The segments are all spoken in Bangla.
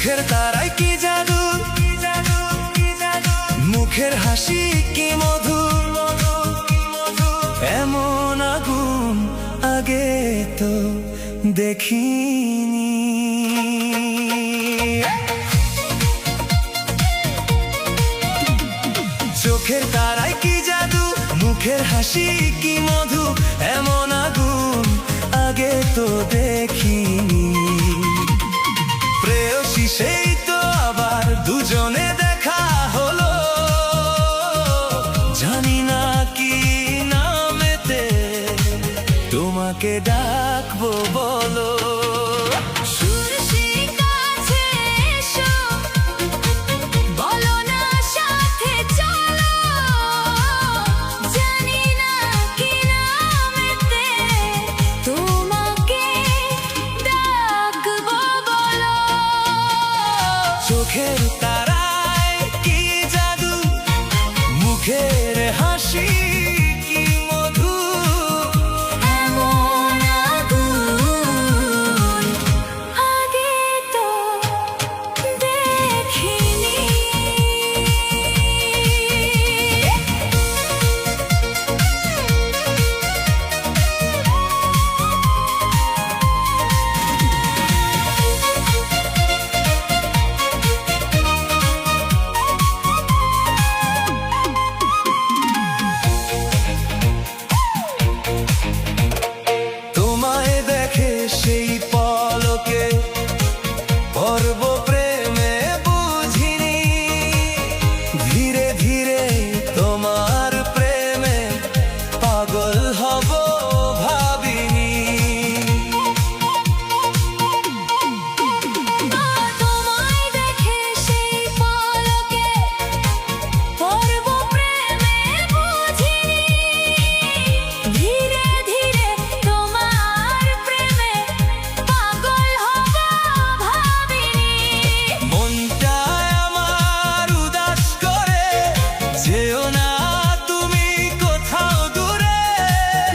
চোখের তারায় কি জাদু, মুখের হাসি কি মধু, এমন আগুন আগে তো দেখিনি। চোখের তারায় কি জাদু, মুখের হাসি কি মধু, এমন আগুন আগে তো দেখিনি। প্রেয়সী সেই তো আবার দুজনে দেখা হলো, জানি না কি নামেতে তোমাকে ডাকবো বলো। চোখের তারায় কি জাদু, মুখের হাসি কি মধু, এমন আগুন আগে তো দেখিনি। সেই পলকে পর্ব প্রেমে বুঝিনি, ধীরে ধীরে তোমার প্রেমে পাগল হব ভাবিনি। তোমায় দেখে সেই পলকে পর্ব প্রেমে বুঝিনি, ধীরে ধীরে তোমার প্রেমে পাগল হব ভাবিনি। মনটা আমার উদাস করে যেও না তুমি কোথাও দূরে,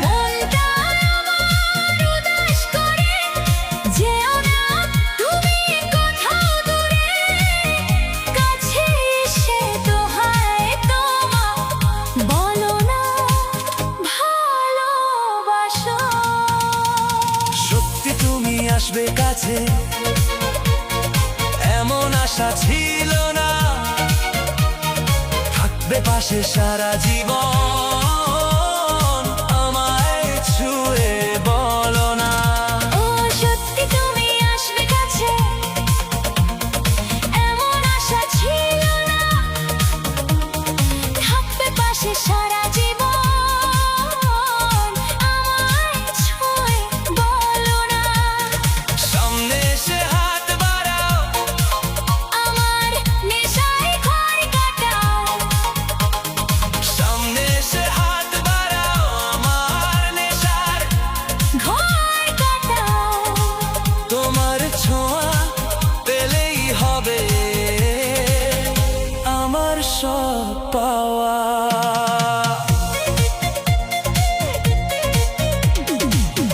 মনটা আমার উদাস করে যেও না তুমি কোথাও দূরে, কাছে এসে দোহাই তোমা বলো না ভালোবাসো। সত্যি তুমি আসবে কাছে এমন আশা ছিল না, থাকবে পাশে সারা জীবন আমায় ছুঁয়ে বলো না। ও সত্যি তুমি আসবে কাছে এমন আশা ছিল না, থাকবে পাশে সারা জীবন আমায় ছুঁয়ে বলো না। সামনে এসে হাত বাড়াও, আমার নেশায় ঘর কাটাও, সামনে এসে হাত বাড়াও, আমার নেশার ঘর কাটাও। তোমার ছোঁয়া পেলেই হবে আমার সব পাওয়া।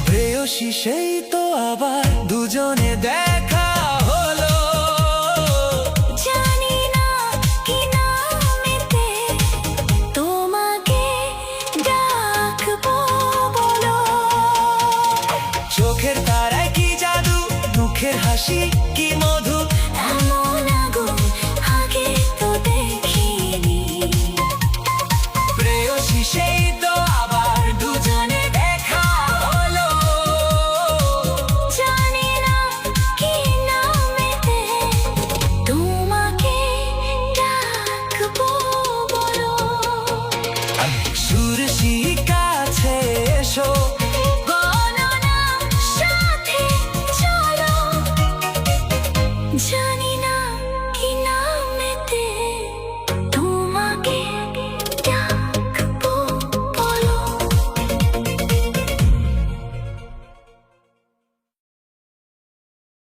প্রেয়সী সেই তো আবার দুজনে দেখা হলো, জানি না কি নামেতে তোমাকে ডাকবো বলো। চোখের তারায় কি জাদু, মুখের হাসি কি